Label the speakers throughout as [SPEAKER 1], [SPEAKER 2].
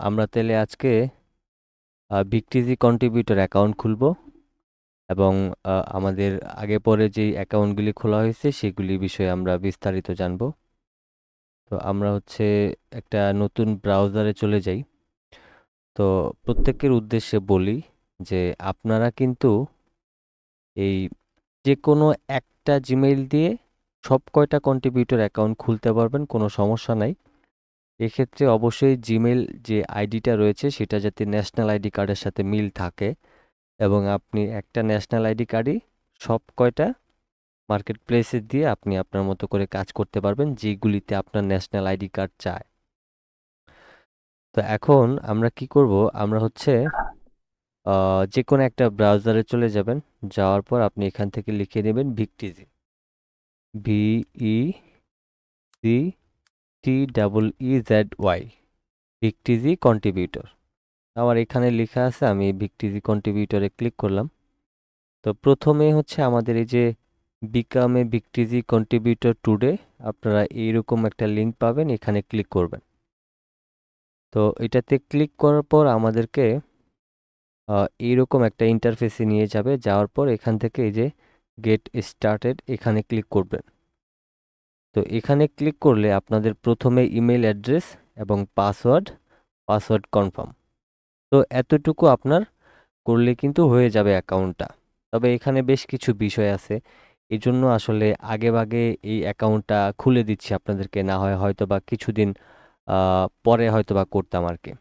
[SPEAKER 1] আমরা তাহলে আজকে ভিক্টিজি কন্ট্রিবিউটর অ্যাকাউন্ট খুলব এবং আমাদের আগে পরে যেই অ্যাকাউন্টগুলি খোলা হয়েছে সেগুলি বিষয়ে আমরা বিস্তারিত জানব। তো আমরা হচ্ছে একটা নতুন ব্রাউজারে চলে যাই। তো প্রত্যেকের উদ্দেশ্যে বলি যে আপনারা কিন্তু এই যে কোনো একটা জিমেইল দিয়ে সব কয়টা কন্ট্রিবিউটর অ্যাকাউন্ট খুলতে পারবেন, কোনো সমস্যা নাই। এক্ষেত্রে অবশ্যই জিমেইল যে আইডিটা রয়েছে সেটা যাতে ন্যাশনাল আইডি কার্ডের সাথে মিল থাকে এবং আপনি একটা ন্যাশনাল আইডি কার্ডই সব কয়টা মার্কেট প্লেসে দিয়ে আপনি আপনার মতো করে কাজ করতে পারবেন যেগুলিতে আপনার ন্যাশনাল আইডি কার্ড চায়। তো এখন আমরা কি করব, আমরা হচ্ছে যে কোনো একটা ব্রাউজারে চলে যাবেন। যাওয়ার পর আপনি এখান থেকে লিখে নেবেন ভিক্টিজি, VECTEEZY, ভিক্টিজি কন্ট্রিবিউটর। আমার এখানে লেখা আছে, আমি ভিক্টিজি কন্ট্রিবিউটরে ক্লিক করলাম। তো প্রথমে হচ্ছে আমাদের এই যে বিকাম এ ভিক্টিজি কন্ট্রিবিউটর টুডে, আপনারা এইরকম একটা লিঙ্ক পাবেন, এখানে ক্লিক করবেন। তো এটাতে ক্লিক করার পর আমাদেরকে এইরকম একটা ইন্টারফেসে নিয়ে যাবে। যাওয়ার পর এখান থেকে এই যে গেট স্টার্টেড এখানে ক্লিক করবেন। তো এখানে ক্লিক করলে আপনাদের প্রথমে ইমেল অ্যাড্রেস এবং পাসওয়ার্ড কনফার্ম। তো এতটুকু আপনার করলে কিন্তু হয়ে যাবে অ্যাকাউন্টটা। তবে এখানে বেশ কিছু বিষয় আছে, এজন্য আসলে আগেভাগে এই অ্যাকাউন্টটা খুলে দিচ্ছি আপনাদেরকে, না হয় হয়তোবা কিছুদিন পরে হয়তোবা করতাম আর কি।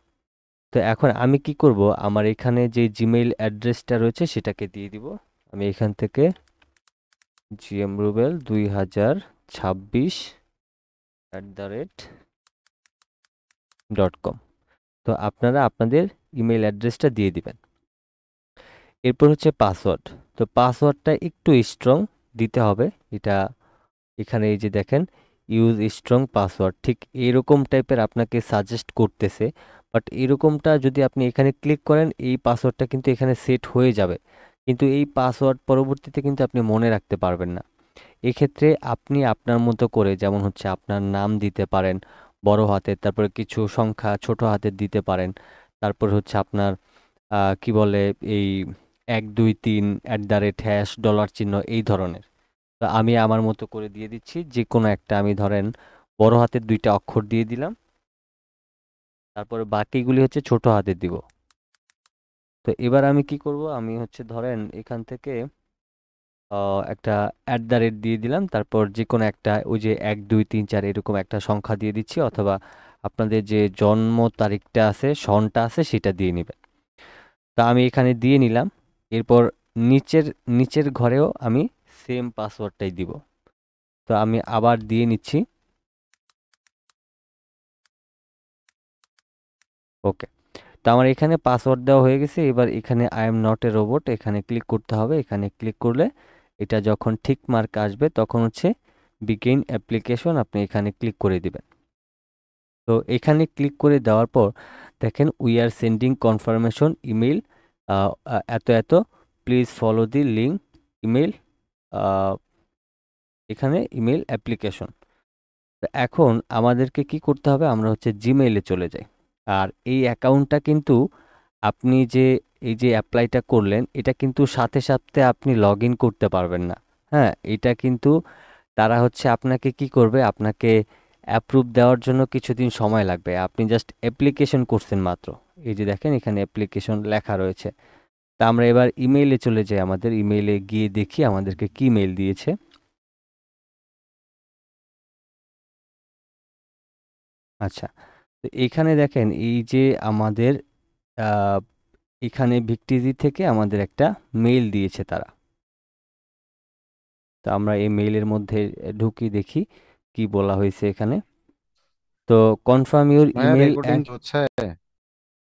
[SPEAKER 1] তো এখন আমি কি করব, আমার এখানে যে জিমেইল অ্যাড্রেসটা রয়েছে সেটাকে দিয়ে দিব। আমি এখান থেকে gmrubel2026@.com, তো আপনারা আপনাদের ইমেল অ্যাড্রেসটা দিয়ে দিবেন। এরপর হচ্ছে পাসওয়ার্ড। তো পাসওয়ার্ডটা একটু স্ট্রং দিতে হবে। এটা এখানে এই যে দেখেন, ইউজ স্ট্রং পাসওয়ার্ড, ঠিক এরকম টাইপের আপনাকে সাজেস্ট করতেছে। বাট এরকমটা যদি আপনি এখানে ক্লিক করেন, এই পাসওয়ার্ডটা কিন্তু এখানে সেট হয়ে যাবে, কিন্তু এই পাসওয়ার্ড পরবর্তীতে কিন্তু আপনি মনে রাখতে পারবেন না। এক্ষেত্রে আপনি আপনার মতো করে, যেমন হচ্ছে আপনার নাম দিতে পারেন বড় হাতের, তারপরে কিছু সংখ্যা ছোট হাতের দিতে পারেন। তারপর হচ্ছে আপনার কি বলে, এই 1 2 3 @ ডলার চিহ্ন এই ধরনের। তো আমি আমার মতো করে দিয়ে দিচ্ছি, যে কোনো একটা আমি ধরেন বড় হাতের 2টা অক্ষর দিয়ে দিলাম, তারপরে বাকিগুলি হচ্ছে ছোট হাতের দিব। তো এবার আমি কি করব, আমি হচ্ছে ধরেন এখান থেকে একটা দিয়ে দিলাম, তারপর যে কোনো একটা ওই যে 1 2 3 4 এরকম একটা সংখ্যা দিয়ে দিচ্ছি, অথবা আপনাদের যে জন্ম তারিখটা আছে, সনটা আছে, সেটা দিয়ে নেবেন। তা আমি এখানে দিয়ে নিলাম। এরপর নিচের নিচের ঘরেও আমি সেম পাসওয়ার্ডটাই দিব। তো আমি আবার দিয়ে নিচ্ছি। ওকে, তো আমার এখানে পাসওয়ার্ড দেওয়া হয়ে গেছে। এবার এখানে I am not a robot এখানে ক্লিক করতে হবে। এখানে ক্লিক করলে এটা যখন ঠিক মার্ক আসবে তখন হচ্ছে বিগিন অ্যাপ্লিকেশন, আপনি এখানে ক্লিক করে দিবেন। তো এখানে ক্লিক করে দেওয়ার পর দেখেন we are sending confirmation email এত এত, please follow the link email, এখানে ইমেল অ্যাপ্লিকেশন। তো এখন আমাদেরকে কি করতে হবে, আমরা হচ্ছে জিমেইলে চলে যাই। আর এই অ্যাকাউন্টটা কিন্তু আপনি যে এই যে অ্যাপ্লাইটা করলেন, এটা কিন্তু সাথে সাথে আপনি লগ ইন করতে পারবেন না। হ্যাঁ, এটা কিন্তু তারা হচ্ছে আপনাকে কি করবে, আপনাকে অ্যাপ্রুভ দেওয়ার জন্য কিছুদিন সময় লাগবে। আপনি জাস্ট অ্যাপ্লিকেশন করছেন মাত্র। এই যে দেখেন এখানে অ্যাপ্লিকেশন লেখা রয়েছে। তা আমরা এবার ইমেইলে চলে যাই, আমাদের ইমেইলে গিয়ে দেখি আমাদেরকে কি মেইল দিয়েছে। আচ্ছা, তো এখানে দেখেন এই যে আমাদের আহ, এখানে ভিক্টিজি থেকে আমাদের একটা মেইল দিয়েছে তারা। তো আমরা এই মেইলের মধ্যে ঢুকি, দেখি কি বলা হয়েছে এখানে। তো কনফার্ম ইউর
[SPEAKER 2] ভাইয়া
[SPEAKER 1] ইমেল
[SPEAKER 2] রেকর্ডিং
[SPEAKER 1] অ্যান্ড,
[SPEAKER 2] হচ্ছে।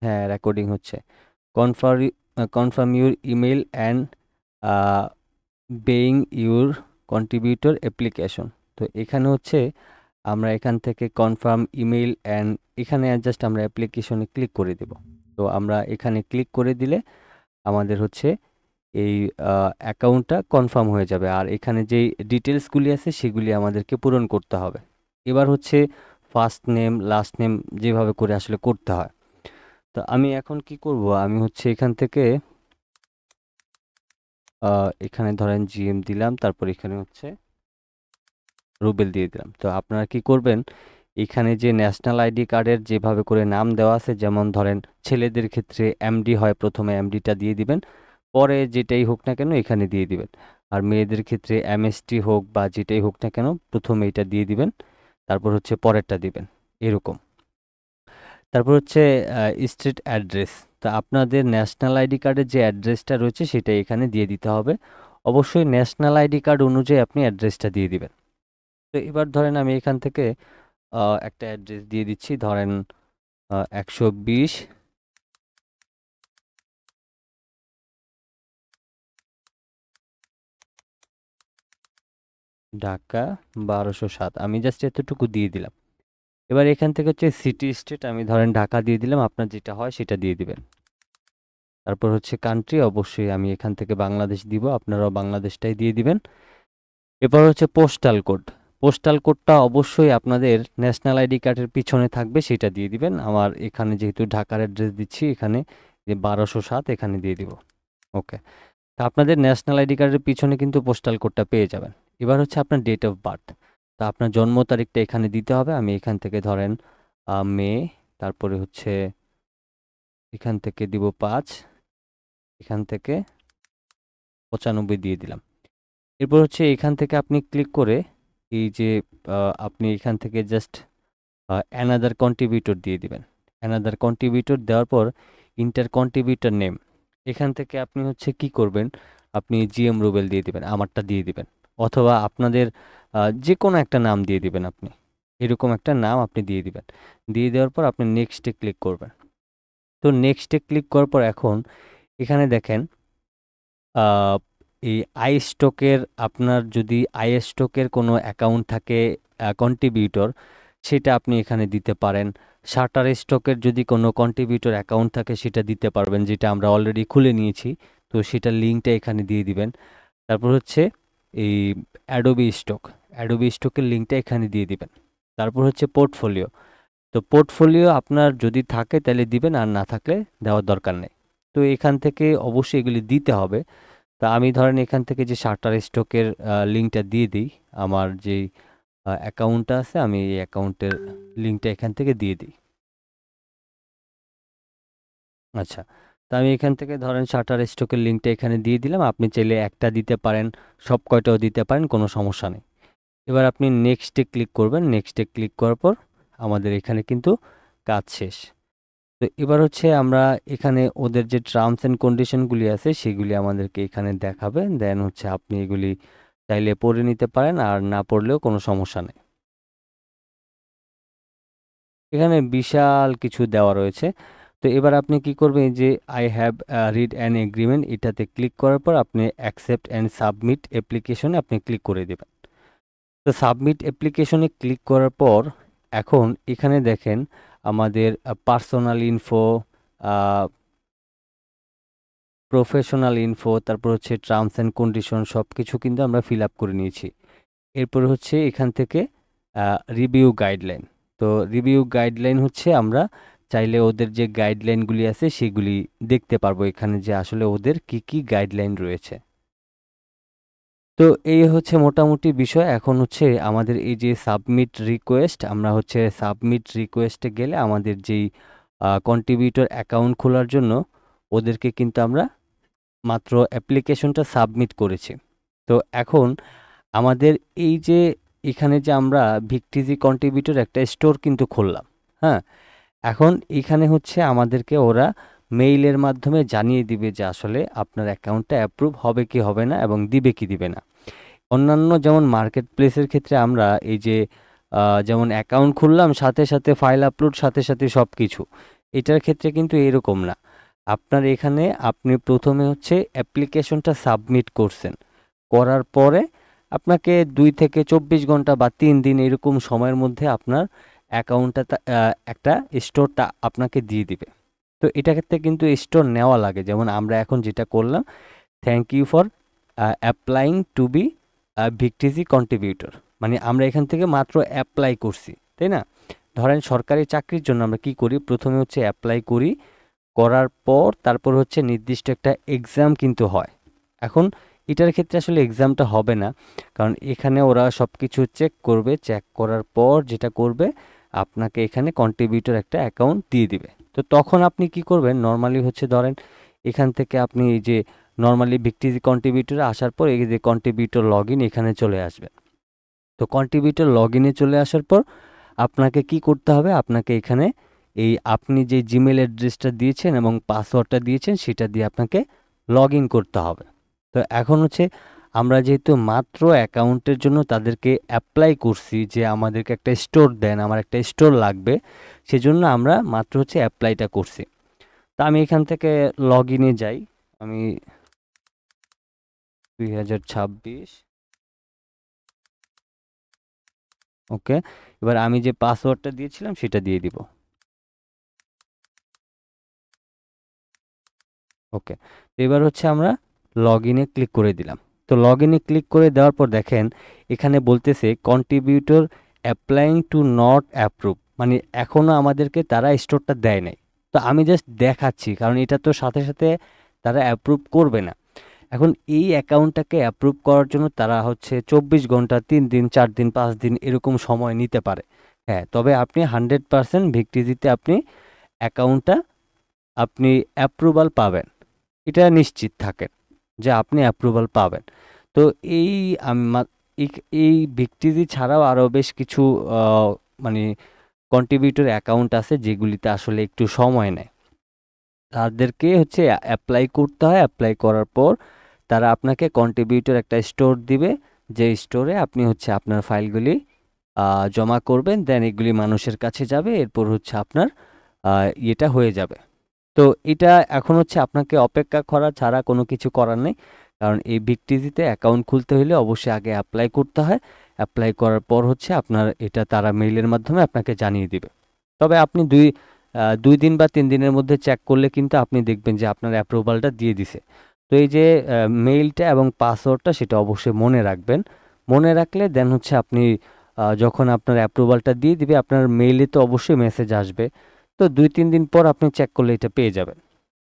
[SPEAKER 1] হ্যাঁ রেকর্ডিং হচ্ছে। Confirm confirm your email and being your contributor application. তো এখানে হচ্ছে আমরা এখান থেকে কনফার্ম ইমেল অ্যান্ড, এখানে জাস্ট আমরা অ্যাপ্লিকেশনে ক্লিক করে দেব। তো আমরা এখানে ক্লিক করে দিলে আমাদের হচ্ছে এই অ্যাকাউন্টটা কনফার্ম হয়ে যাবে। আর এখানে যেই ডিটেলসগুলি আছে সেগুলি আমাদেরকে পূরণ করতে হবে। এবার হচ্ছে ফার্স্ট নেম লাস্ট নেম যেভাবে করে আসলে করতে হয়। তো আমি এখন কি করব, আমি হচ্ছে এখান থেকে এখানে ধরেন জিএম দিলাম, তারপর এখানে হচ্ছে রুবেল দিয়ে দিলাম। তো আপনারা কি করবেন, এখানে যে ন্যাশনাল আইডি কার্ডের যেভাবে করে নাম দেওয়া আছে, যেমন ধরেন ছেলেদের ক্ষেত্রে এমডি হয়, প্রথমে এমডিটা দিয়ে দিবেন, পরে যেটাই হোক না কেন এখানে দিয়ে দিবেন। আর মেয়েদের ক্ষেত্রে এমএসটি হোক বা যেটাই হোক না কেন প্রথমে এটা দিয়ে দিবেন, তারপর হচ্ছে পরেরটা দিবেন, এরকম। তারপর হচ্ছে স্ট্রিট অ্যাড্রেস। তা আপনাদের ন্যাশনাল আইডি কার্ডের যে অ্যাড্রেসটা রয়েছে সেটা এখানে দিয়ে দিতে হবে। অবশ্যই ন্যাশনাল আইডি কার্ড অনুযায়ী আপনি অ্যাড্রেসটা দিয়ে দিবেন। তো এবার ধরেন আমি এখান থেকে একটা অ্যাড্রেস দিয়ে দিচ্ছি, ধরেন 120 ঢাকা 1207, আমি জাস্ট এতটুকু দিয়ে দিলাম। এবার এখান থেকে হচ্ছে সিটি স্টেট, আমি ধরেন ঢাকা দিয়ে দিলাম, আপনার যেটা হয় সেটা দিয়ে দিবেন। তারপর হচ্ছে কান্ট্রি, অবশ্যই আমি এখান থেকে বাংলাদেশ দিব, আপনারাও বাংলাদেশটাই দিয়ে দিবেন। এরপর হচ্ছে পোস্টাল কোড। পোস্টাল কোডটা অবশ্যই আপনাদের ন্যাশনাল আইডি কার্ডের পিছনে থাকবে, সেটা দিয়ে দিবেন। আমার এখানে যেহেতু ঢাকার অ্যাড্রেস দিচ্ছি, এখানে যে 1207 এখানে দিয়ে দিব। ওকে। তা আপনাদের ন্যাশনাল আইডি কার্ডের পিছনে কিন্তু পোস্টাল কোডটা পেয়ে যাবেন। এবার হচ্ছে আপনার ডেট অফ বার্থ। তা আপনার জন্ম তারিখটা এখানে দিতে হবে। আমি এখান থেকে ধরেন মে, তারপরে হচ্ছে এখান থেকে দিব 5, এখান থেকে 95 দিয়ে দিলাম। এরপর হচ্ছে এখান থেকে আপনি ক্লিক করে এই যে আপনি এখান থেকে জাস্ট অ্যানাদার কন্ট্রিবিউটর দিয়ে দিবেন। অ্যানাদার কন্ট্রিবিউটর দেওয়ার পর ইন্টার কন্ট্রিবিউটর নেম, এখান থেকে আপনি হচ্ছে কি করবেন, আপনি জিএম রুবেল দিয়ে দিবেন, আমারটা দিয়ে দিবেন, অথবা আপনাদের যে কোনো একটা নাম দিয়ে দিবেন। আপনি এরকম একটা নাম আপনি দিয়ে দিবেন। দিয়ে দেওয়ার পর আপনি নেক্সটে ক্লিক করবেন। তো নেক্সটে ক্লিক করার পর এখন এখানে দেখেন আহ, এই আই স্টকের, আপনার যদি আই স্টকের কোনো অ্যাকাউন্ট থাকে কন্ট্রিবিউটর, সেটা আপনি এখানে দিতে পারেন। শাটার স্টকের যদি কোনো কন্ট্রিবিউটর অ্যাকাউন্ট থাকে সেটা দিতে পারবেন, যেটা আমরা অলরেডি খুলে নিয়েছি। তো সেটার লিঙ্কটা এখানে দিয়ে দিবেন। তারপর হচ্ছে এই অ্যাডোবি স্টকের লিঙ্কটা এখানে দিয়ে দিবেন। তারপর হচ্ছে পোর্টফোলিও। তো পোর্টফোলিও আপনার যদি থাকে তাহলে দিবেন, আর না থাকলে দেওয়ার দরকার নেই। তো এখান থেকে অবশ্যই এগুলি দিতে হবে। তা আমি ধরেন এখান থেকে যে শাটার স্টকের লিঙ্কটা দিয়ে দিই, আমার যেই অ্যাকাউন্টটা আছে আমি এই অ্যাকাউন্টের লিঙ্কটা এখান থেকে দিয়ে দিই। আচ্ছা, তো আমি এখান থেকে ধরেন শাটার স্টকের লিঙ্কটা এখানে দিয়ে দিলাম। আপনি চাইলে একটা দিতে পারেন, সব কয়টাও দিতে পারেন, কোনো সমস্যা নেই। এবার আপনি নেক্সটে ক্লিক করবেন। নেক্সটে ক্লিক করার পর আমাদের এখানে কিন্তু কাজ শেষ। তো এবার হচ্ছে আমরা এখানে ওদের যে টার্মস অ্যান্ড কন্ডিশনগুলি আছে সেগুলি আমাদেরকে এখানে দেখাবে, দেন হচ্ছে আপনি এগুলি চাইলে পড়ে নিতে পারেন, আর না পড়লেও কোনো সমস্যা নেই। এখানে বিশাল কিছু দেওয়া রয়েছে। তো এবার আপনি কি করবেন, এই যে I have read an agreement, এটাতে ক্লিক করার পর আপনি অ্যাকসেপ্ট অ্যান্ড সাবমিট অ্যাপ্লিকেশনে আপনি ক্লিক করে দেবেন। তো সাবমিট অ্যাপ্লিকেশনে ক্লিক করার পর এখন এখানে দেখেন আমাদের পার্সোনাল ইনফো, প্রফেশনাল ইনফো, তারপর হচ্ছে টার্মস অ্যান্ড কন্ডিশন সব কিছু কিন্তু আমরা ফিল আপ করে নিয়েছি। এরপর হচ্ছে এখান থেকে রিভিউ গাইডলাইন। তো রিভিউ গাইডলাইন হচ্ছে আমরা চাইলে ওদের যে গাইডলাইনগুলি আছে সেগুলি দেখতে পারবো এখানে, যে আসলে ওদের কি কি গাইডলাইন রয়েছে। তো এই হচ্ছে মোটামুটি বিষয়। এখন হচ্ছে আমাদের এই যে সাবমিট রিকোয়েস্ট, আমরা হচ্ছে সাবমিট রিকোয়েস্টে গেলে আমাদের যেই কন্ট্রিবিউটর অ্যাকাউন্ট খোলার জন্য ওদেরকে কিন্তু আমরা মাত্র অ্যাপ্লিকেশনটা সাবমিট করেছি। তো এখন আমাদের এই যে এখানে যে আমরা ভিক্টিজি কন্ট্রিবিউটর একটা স্টোর কিন্তু খুললাম, হ্যাঁ। এখন এখানে হচ্ছে আমাদেরকে ওরা মেইলের মাধ্যমে জানিয়ে দিবে যে আসলে আপনার অ্যাকাউন্টটা অ্যাপ্রুভ হবে কি হবে না, এবং দিবে কি দিবে না। অন্যান্য যেমন মার্কেট প্লেসের ক্ষেত্রে আমরা এই যে যেমন অ্যাকাউন্ট খুললাম সাথে সাথে ফাইল আপলোড, সাথে সাথে সব কিছু, এটার ক্ষেত্রে কিন্তু এরকম না। আপনার এখানে আপনি প্রথমে হচ্ছে অ্যাপ্লিকেশনটা সাবমিট করছেন, করার পরে আপনাকে 2 থেকে 24 ঘন্টা বা 3 দিন এরকম সময়ের মধ্যে আপনার অ্যাকাউন্টটা একটা স্টোরটা আপনাকে দিয়ে দিবে। তো এটা ক্ষেত্রে কিন্তু স্টোর নেওয়া লাগে, যেমন আমরা এখন যেটা করলাম, thank you for applying to be ভিক্টিজি কন্ট্রিবিউটর, মানে আমরা এখান থেকে মাত্র অ্যাপ্লাই করছি, তাই না? ধরেন সরকারি চাকরির জন্য আমরা কি করি, প্রথমে হচ্ছে অ্যাপ্লাই করি, করার পর তারপর হচ্ছে নির্দিষ্ট একটা এক্সাম কিন্তু হয়। এখন এটার ক্ষেত্রে আসলে এক্সামটা হবে না, কারণ এখানে ওরা সব কিছু চেক করবে, চেক করার পর যেটা করবে আপনাকে এখানে কন্ট্রিবিউটর একটা অ্যাকাউন্ট দিয়ে দিবে। তো তখন আপনি কি করবেন, নর্মালি হচ্ছে ধরেন এখান থেকে আপনি এই যে নর্মালি ভিক্টিজি কন্ট্রিবিউটরে আসার পর এই যে কন্ট্রিবিউটর লগ ইন এখানে চলে আসবে। তো কন্ট্রিবিউটর লগ ইনে চলে আসার পর আপনাকে কি করতে হবে, আপনাকে এখানে এই আপনি যে জিমেল অ্যাড্রেসটা দিয়েছেন এবং পাসওয়ার্ডটা দিয়েছেন সেটা দিয়ে আপনাকে লগ ইন করতে হবে। তো এখন হচ্ছে আমরা যেহেতু মাত্র অ্যাকাউন্টের জন্য তাদেরকে অ্যাপ্লাই করছি যে আমাদেরকে একটা স্টোর দেন, আমার একটা স্টোর লাগবে, সেজন্য আমরা মাত্র হচ্ছে অ্যাপ্লাইটা করছি। তা আমি এখান থেকে লগ ইনে যাই, আমি 2026 ওকে। এবার আমি যে পাসওয়ার্ডটা দিয়েছিলাম সেটা দিয়ে দিব। ওকে, তো এবার হচ্ছে আমরা লগ ইনে ক্লিক করে দিলাম। তো লগ ইনে ক্লিক করে দেওয়ার পর দেখেন এখানে বলতেছে contributor applying to not approve, মানে এখনও আমাদেরকে তারা স্টোরটা দেয় নাই। তো আমি জাস্ট দেখাচ্ছি, কারণ এটা তো সাথে সাথে তারা অ্যাপ্রুভ করবে না। এখন এই অ্যাকাউন্টটাকে অ্যাপ্রুভ করার জন্য তারা হচ্ছে 24 ঘন্টা, 3 দিন, 4 দিন, 5 দিন এরকম সময় নিতে পারে। হ্যাঁ, তবে আপনি 100% ভিক্টিজিতে আপনি অ্যাকাউন্টটা আপনি অ্যাপ্রুভাল পাবেন, এটা নিশ্চিত থাকেন যে আপনি অ্যাপ্রুভাল পাবেন। তো এই এই ভিক্টিজি ছাড়াও আরও বেশ কিছু মানে কন্ট্রিবিউটর অ্যাকাউন্ট আছে যেগুলিতে আসলে একটু সময় নেয়। তাদেরকে হচ্ছে অ্যাপ্লাই করতে হয়, অ্যাপ্লাই করার পর তারা আপনাকে কন্ট্রিবিউটর একটা স্টোর দিবে, যে স্টোরে আপনি হচ্ছে আপনার ফাইলগুলি জমা করবেন, দেন এগুলি মানুষের কাছে যাবে, এরপর হচ্ছে আপনার এটা হয়ে যাবে। তো এটা এখন হচ্ছে আপনাকে অপেক্ষা করা ছাড়া কোনো কিছু করার নেই, কারণ এই ভিক্টিজিতে অ্যাকাউন্ট খুলতে হলে অবশ্যই আগে অ্যাপ্লাই করতে হয়। অ্যাপ্লাই করার পর হচ্ছে আপনার এটা তারা মেইলের মাধ্যমে আপনাকে জানিয়ে দিবে। তবে আপনি 2 দিন বা 3 দিনের মধ্যে চেক করলে কিন্তু আপনি দেখবেন যে আপনার অ্যাপ্রুভালটা দিয়ে দিছে। তো এই যে মেইলটা এবং পাসওয়ার্ডটা সেটা অবশ্যই মনে রাখবেন। মনে রাখলে দেন হচ্ছে আপনি যখন আপনার অ্যাপ্রুভালটা দিয়ে দিবে আপনার মেইলে তো অবশ্যই মেসেজ আসবে। তো 2-3 দিন পর আপনি চেক করলে এটা পেয়ে যাবেন।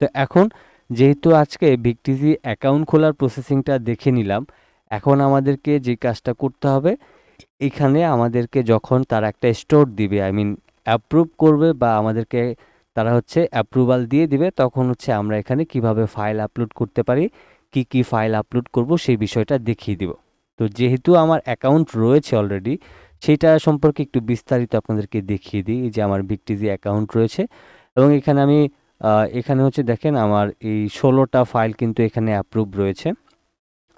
[SPEAKER 1] তো এখন যেহেতু আজকে ভিক্টিজি অ্যাকাউন্ট খোলার প্রসেসিংটা দেখে নিলাম, এখন আমাদেরকে যে কাজটা করতে হবে, এখানে আমাদেরকে যখন তারা একটা স্টোর দিবে, আই মিন অ্যাপ্রুভ করবে বা আমাদেরকে তারা হচ্ছে অ্যাপ্রুভাল দিয়ে দিবে, তখন হচ্ছে আমরা এখানে কিভাবে ফাইল আপলোড করতে পারি, কি কি ফাইল আপলোড করব সেই বিষয়টা দেখিয়ে দিব। তো যেহেতু আমার অ্যাকাউন্ট রয়েছে অলরেডি, সেটা সম্পর্কে একটু বিস্তারিত আপনাদেরকে দেখিয়ে দিই। এই যে আমার ভিক্টিজি অ্যাকাউন্ট রয়েছে এবং এখানে আমি এখানে হচ্ছে দেখেন আমার এই 16টা ফাইল কিন্তু এখানে অ্যাপ্রুভ রয়েছে।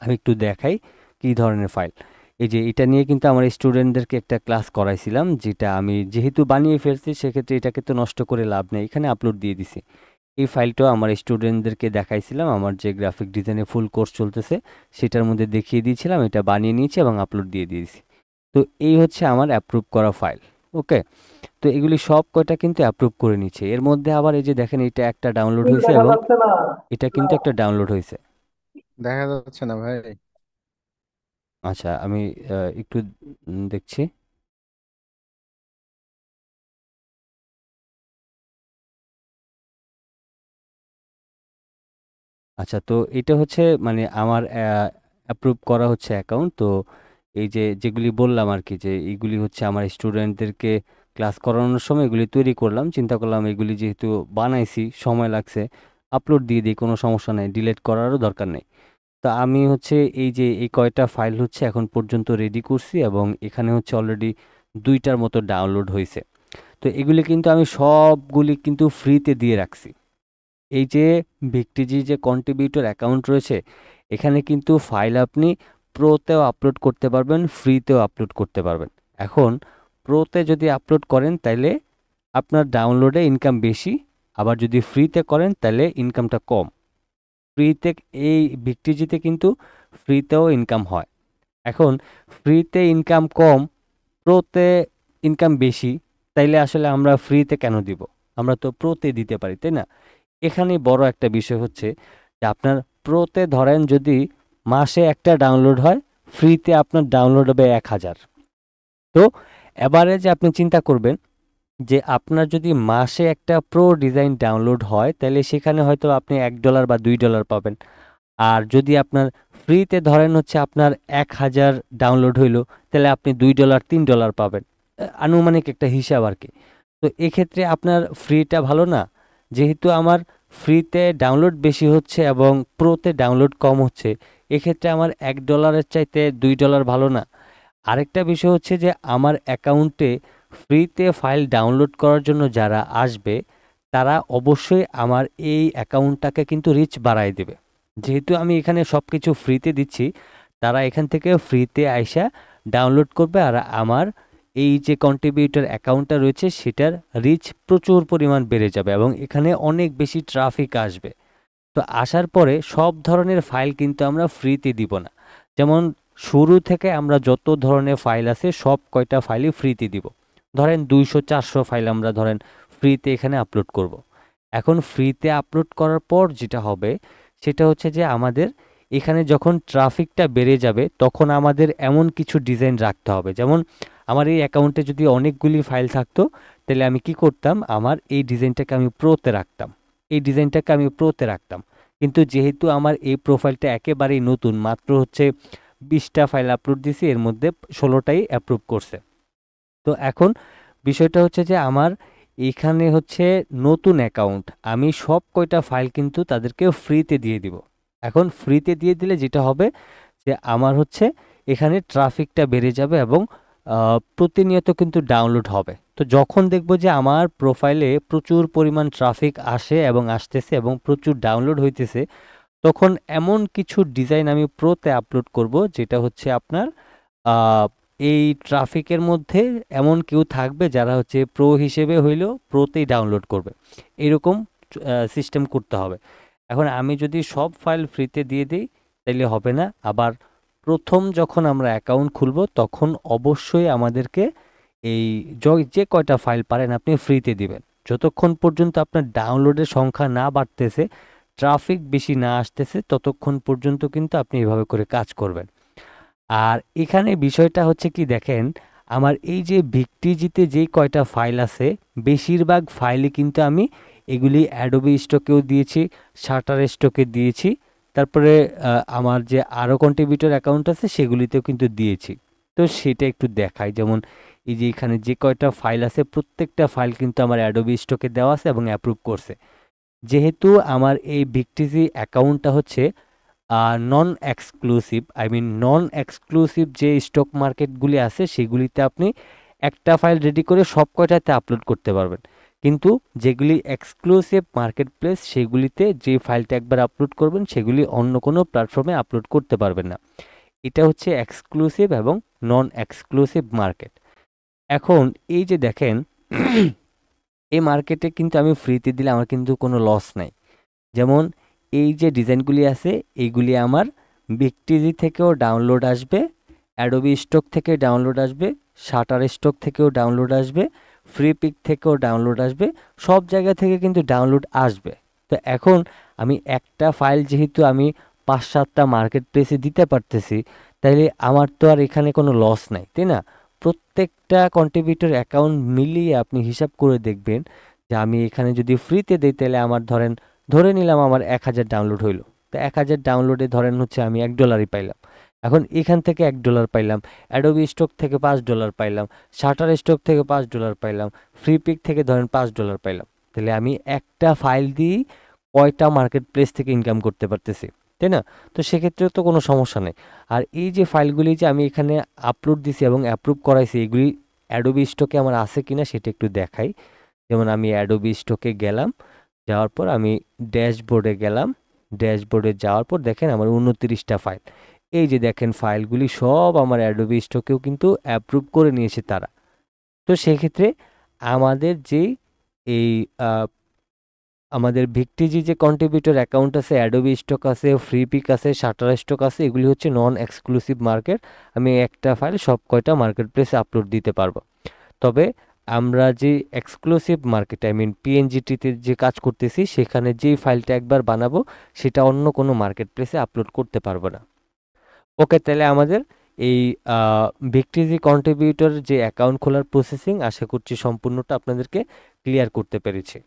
[SPEAKER 1] আমি একটু দেখাই কী ধরনের ফাইল। এই যে এটা নিয়ে কিন্তু আমার স্টুডেন্টদেরকে একটা ক্লাস করাইছিলাম, যেটা আমি যেহেতু বানিয়ে ফেলছি সেক্ষেত্রে এটাকে তো নষ্ট করে লাভ নেই, এখানে আপলোড দিয়ে দিছি। এই ফাইলটাও আমার স্টুডেন্টদেরকে দেখাইছিলাম, আমার যে গ্রাফিক ডিজাইনে ফুল কোর্স চলতেছে সেটার মধ্যে দেখিয়ে দিয়েছিলাম, এটা বানিয়ে নিয়েছি এবং আপলোড দিয়ে দিয়েছি। তো এই হচ্ছে আমার অ্যাপ্রুভ করা ফাইল। ওকে, তো এগুলি সব কয়টা কিন্তু অ্যাপ্রুভ করে নিচ্ছে। এর মধ্যে আবার এই যে দেখেন এটা একটা ডাউনলোড হয়েছে
[SPEAKER 2] দেখা
[SPEAKER 1] এবং
[SPEAKER 2] যাচ্ছে না।
[SPEAKER 1] এটা কিন্তু একটা ডাউনলোড হয়েছে।
[SPEAKER 2] দেখা যাচ্ছে না ভাই।
[SPEAKER 1] আচ্ছা, আমি একটু দেখছি। আচ্ছা, তো এটা হচ্ছে মানে আমার অ্যাপ্রুভ করা হচ্ছে অ্যাকাউন্ট। তো এই যে যেগুলি বললাম আর কি, যে এইগুলি হচ্ছে আমার স্টুডেন্টদেরকে ক্লাস করানোর সময় এগুলি তৈরি করলাম, চিন্তা করলাম এগুলি যেহেতু বানাইছি সময় লাগছে, আপলোড দিয়ে দিই, কোনো সমস্যা নেই, ডিলিট করারও দরকার নেই। তো আমি হচ্ছে এই যে এই কয়টা ফাইল হচ্ছে এখন পর্যন্ত রেডি করছি এবং এখানে হচ্ছে অলরেডি 2টার মতো ডাউনলোড হয়েছে। তো এগুলি কিন্তু আমি সবগুলি কিন্তু ফ্রিতে দিয়ে রাখছি। এই যে ভিক্টিজি যে কন্ট্রিবিউটর অ্যাকাউন্ট রয়েছে, এখানে কিন্তু ফাইল আপনি প্রোতেও আপলোড করতে পারবেন, ফ্রিতেও আপলোড করতে পারবেন। এখন প্রোতে যদি আপলোড করেন তাইলে আপনার ডাউনলোডে ইনকাম বেশি, আবার যদি ফ্রিতে করেন তাহলে ইনকামটা কম। ফ্রিতে এই ভিক্টিজিতে কিন্তু ফ্রিতেও ইনকাম হয়। এখন ফ্রিতে ইনকাম কম, প্রোতে ইনকাম বেশি, তাইলে আসলে আমরা ফ্রিতে কেন দিব, আমরা তো প্রোতে দিতে পারি, তাই না? এখানে বড় একটা বিষয় হচ্ছে যে আপনার প্রোতে ধরেন যদি মাসে একটা ডাউনলোড হয়, ফ্রিতে আপনার ডাউনলোড হবে 1000। তো এভারেজে আপনি চিন্তা করবেন যে আপনার যদি মাসে একটা প্রো ডিজাইন ডাউনলোড হয় তাহলে সেখানে হয়তো আপনি $1 বা $2 পাবেন। আর যদি আপনার ফ্রিতে ধরেন হচ্ছে আপনার 1000 ডাউনলোড হইলো তাহলে আপনি $2 $3 পাবেন। আনুমানিক একটা হিসাব আর কি। তো এক্ষেত্রে আপনার ফ্রিটা ভালো না? যেহেতু আমার ফ্রিতে ডাউনলোড বেশি হচ্ছে এবং প্রোতে ডাউনলোড কম হচ্ছে, এক্ষেত্রে আমার $1 চাইতে $2 ভালো না? আরেকটা বিষয় হচ্ছে যে আমার অ্যাকাউন্টে ফ্রিতে ফাইল ডাউনলোড করার জন্য যারা আসবে তারা অবশ্যই আমার এই অ্যাকাউন্টটাকে কিন্তু রিচ বাড়ায় দেবে। যেহেতু আমি এখানে সব কিছু ফ্রিতে দিচ্ছি, তারা এখান থেকে ফ্রিতে আইসা ডাউনলোড করবে আর আমার এই যে কন্ট্রিবিউটর অ্যাকাউন্টটা রয়েছে সেটার রিচ প্রচুর পরিমাণ বেড়ে যাবে এবং এখানে অনেক বেশি ট্রাফিক আসবে। তো আসার পরে সব ধরনের ফাইল কিন্তু আমরা ফ্রিতে দিব না। যেমন শুরু থেকে আমরা যত ধরনের ফাইল আছে সব কয়টা ফাইলই ফ্রিতে দিব। ধরেন 200-400 ফাইল আমরা ধরেন ফ্রিতে এখানে আপলোড করব। এখন ফ্রিতে আপলোড করার পর যেটা হবে সেটা হচ্ছে যে আমাদের এখানে যখন ট্রাফিকটা বেড়ে যাবে তখন আমাদের এমন কিছু ডিজাইন রাখতে হবে। যেমন আমার এই অ্যাকাউন্টে যদি অনেকগুলি ফাইল থাকতো তাহলে আমি কি করতাম, আমার এই ডিজাইনটাকে আমি প্রোতে রাখতাম, এই ডিজাইনটাকে আমি প্রোতে রাখতাম। কিন্তু যেহেতু আমার এই প্রোফাইলটা একেবারেই নতুন, মাত্র হচ্ছে 20টা ফাইল আপলোড দিছি, এর মধ্যে 16টাই অ্যাপ্রুভ করছে। তো এখন বিষয়টা হচ্ছে যে আমার এখানে হচ্ছে নতুন অ্যাকাউন্ট, আমি সব কয়টা ফাইল কিন্তু তাদেরকে ফ্রিতে দিয়ে দিব। এখন ফ্রিতে দিয়ে দিলে যেটা হবে যে আমার হচ্ছে এখানে ট্রাফিকটা বেড়ে যাবে এবং প্রতিনিয়ত কিন্তু ডাউনলোড হবে। তো যখন দেখব যে আমার প্রোফাইলে প্রচুর পরিমাণ ট্রাফিক আসে এবং আসতেছে এবং প্রচুর ডাউনলোড হইতেছে, তখন এমন কিছু ডিজাইন আমি প্রোতে আপলোড করব যেটা হচ্ছে আপনার আহ, এই ট্রাফিকের মধ্যে এমন কেউ থাকবে যারা হচ্ছে প্রো হিসেবে হইলেও প্রোতেই ডাউনলোড করবে, এরকম সিস্টেম করতে হবে। এখন আমি যদি সব ফাইল ফ্রিতে দিয়ে দিই তাইলে হবে না। আবার প্রথম যখন আমরা অ্যাকাউন্ট খুলব তখন অবশ্যই আমাদেরকে এই যে কয়টা ফাইল পারেন আপনি ফ্রিতে দিবেন, যতক্ষণ পর্যন্ত আপনার ডাউনলোডের সংখ্যা না বাড়তেছে, ট্রাফিক বেশি না আসতেছে, ততক্ষণ পর্যন্ত কিন্তু আপনি এভাবে করে কাজ করবেন। আর এখানে বিষয়টা হচ্ছে কি দেখেন, আমার এই যে ভিক্টিজিতে যে কয়টা ফাইল আছে বেশিরভাগ ফাইলই কিন্তু আমি এগুলি অ্যাডোবি স্টকেও দিয়েছি, শাটার স্টকে দিয়েছি, তারপরে আমার যে আরও কন্ট্রিবিউটর অ্যাকাউন্ট আছে সেগুলিতেও কিন্তু দিয়েছি। তো সেটা একটু দেখাই। যেমন এই যে এখানে যে কয়টা ফাইল আছে প্রত্যেকটা ফাইল কিন্তু আমার অ্যাডোবি স্টকে দেওয়া আছে এবং অ্যাপ্রুভ করছে। যেহেতু আমার এই ভিক্টিজি অ্যাকাউন্টটা হচ্ছে non exclusive, I mean non exclusive যে স্টক মার্কেটগুলি আছে সেগুলিতে আপনি একটা ফাইল রেডি করে সব কয়টাতে আপলোড করতে পারবেন। কিন্তু যেগুলি এক্সক্লুসিভ মার্কেট প্লেস সেগুলিতে যে ফাইলটা একবার আপলোড করবেন সেগুলি অন্য কোনো প্ল্যাটফর্মে আপলোড করতে পারবেন না। এটা হচ্ছে এক্সক্লুসিভ এবং নন এক্সক্লুসিভ মার্কেট। এখন এই যে দেখেন এই মার্কেটে কিন্তু আমি ফ্রিতে দিলে আমার কিন্তু কোনো লস নাই। যেমন এই যে ডিজাইনগুলি আছে এইগুলি আমার বিগটিজি থেকেও ডাউনলোড আসবে, অ্যাডোবি স্টক থেকে ডাউনলোড আসবে, শাটার স্টক থেকেও ডাউনলোড আসবে, ফ্রি পিক থেকেও ডাউনলোড আসবে, সব জায়গা থেকে কিন্তু ডাউনলোড আসবে। তো এখন আমি একটা ফাইল যেহেতু আমি 5-7টা মার্কেট প্লেসে দিতে পারতেছি, তাইলে আমার তো আর এখানে কোনো লস নাই, তাই না? প্রত্যেকটা কন্ট্রিবিউটর অ্যাকাউন্ট মিলিয়ে আপনি হিসাব করে দেখবেন যে আমি এখানে যদি ফ্রিতে দিই তাহলে আমার ধরে নিলাম আমার 1000 ডাউনলোড হইলো। তো 1000 ডাউনলোডে ধরেন হচ্ছে আমি $1 পাইলাম। এখন এখান থেকে $1 পাইলাম, অ্যাডোবি স্টক থেকে $5 পাইলাম, শাটার স্টক থেকে $5 পাইলাম, ফ্রি পিক থেকে ধরেন $5 পাইলাম। তাহলে আমি একটা ফাইল দিয়েই কয়টা মার্কেট প্লেস থেকে ইনকাম করতে পারতেছি, তাই না? তো সেক্ষেত্রে তো কোনো সমস্যা নেই। আর এই যে ফাইলগুলি যে আমি এখানে আপলোড দিছি এবং অ্যাপ্রুভ করাইছি এগুলি অ্যাডোবি স্টকে আমার আছে কিনা সেটা একটু দেখাই। যেমন আমি অ্যাডোবি স্টকে গেলাম, যাওয়ার পর আমি ড্যাশবোর্ডে গেলাম, ড্যাশবোর্ডে যাওয়ার পর দেখেন আমার 29টা ফাইল। এই যে দেখেন ফাইলগুলি সব আমার অ্যাডোবি স্টকেও কিন্তু অ্যাপ্রুভ করে নিয়েছে তারা। তো সেক্ষেত্রে আমাদের যেই এই আমাদের ভিক্টিজি যে কন্ট্রিবিউটর অ্যাকাউন্ট আছে, অ্যাডোবি স্টক আছে, ফ্রি পিক আছে, শাটার স্টক আছে, এগুলি হচ্ছে নন এক্সক্লুসিভ মার্কেট। আমি একটা ফাইল সব কয়টা মার্কেট প্লেসে আপলোড দিতে পারবো। তবে আমরা যে এক্সক্লুসিভ মার্কেট, আই মিন পিএনজিটিতে যে কাজ করতেছি সেখানে যেই ফাইলটা একবার বানাবো সেটা অন্য কোনো মার্কেট প্লেসে আপলোড করতে পারবো না। ওকে, তাহলে আমাদের এই ভিক্টিজি কন্ট্রিবিউটর যে অ্যাকাউন্ট খোলার প্রসেসিং আশা করছি সম্পূর্ণটা আপনাদেরকে ক্লিয়ার করতে পেরেছি।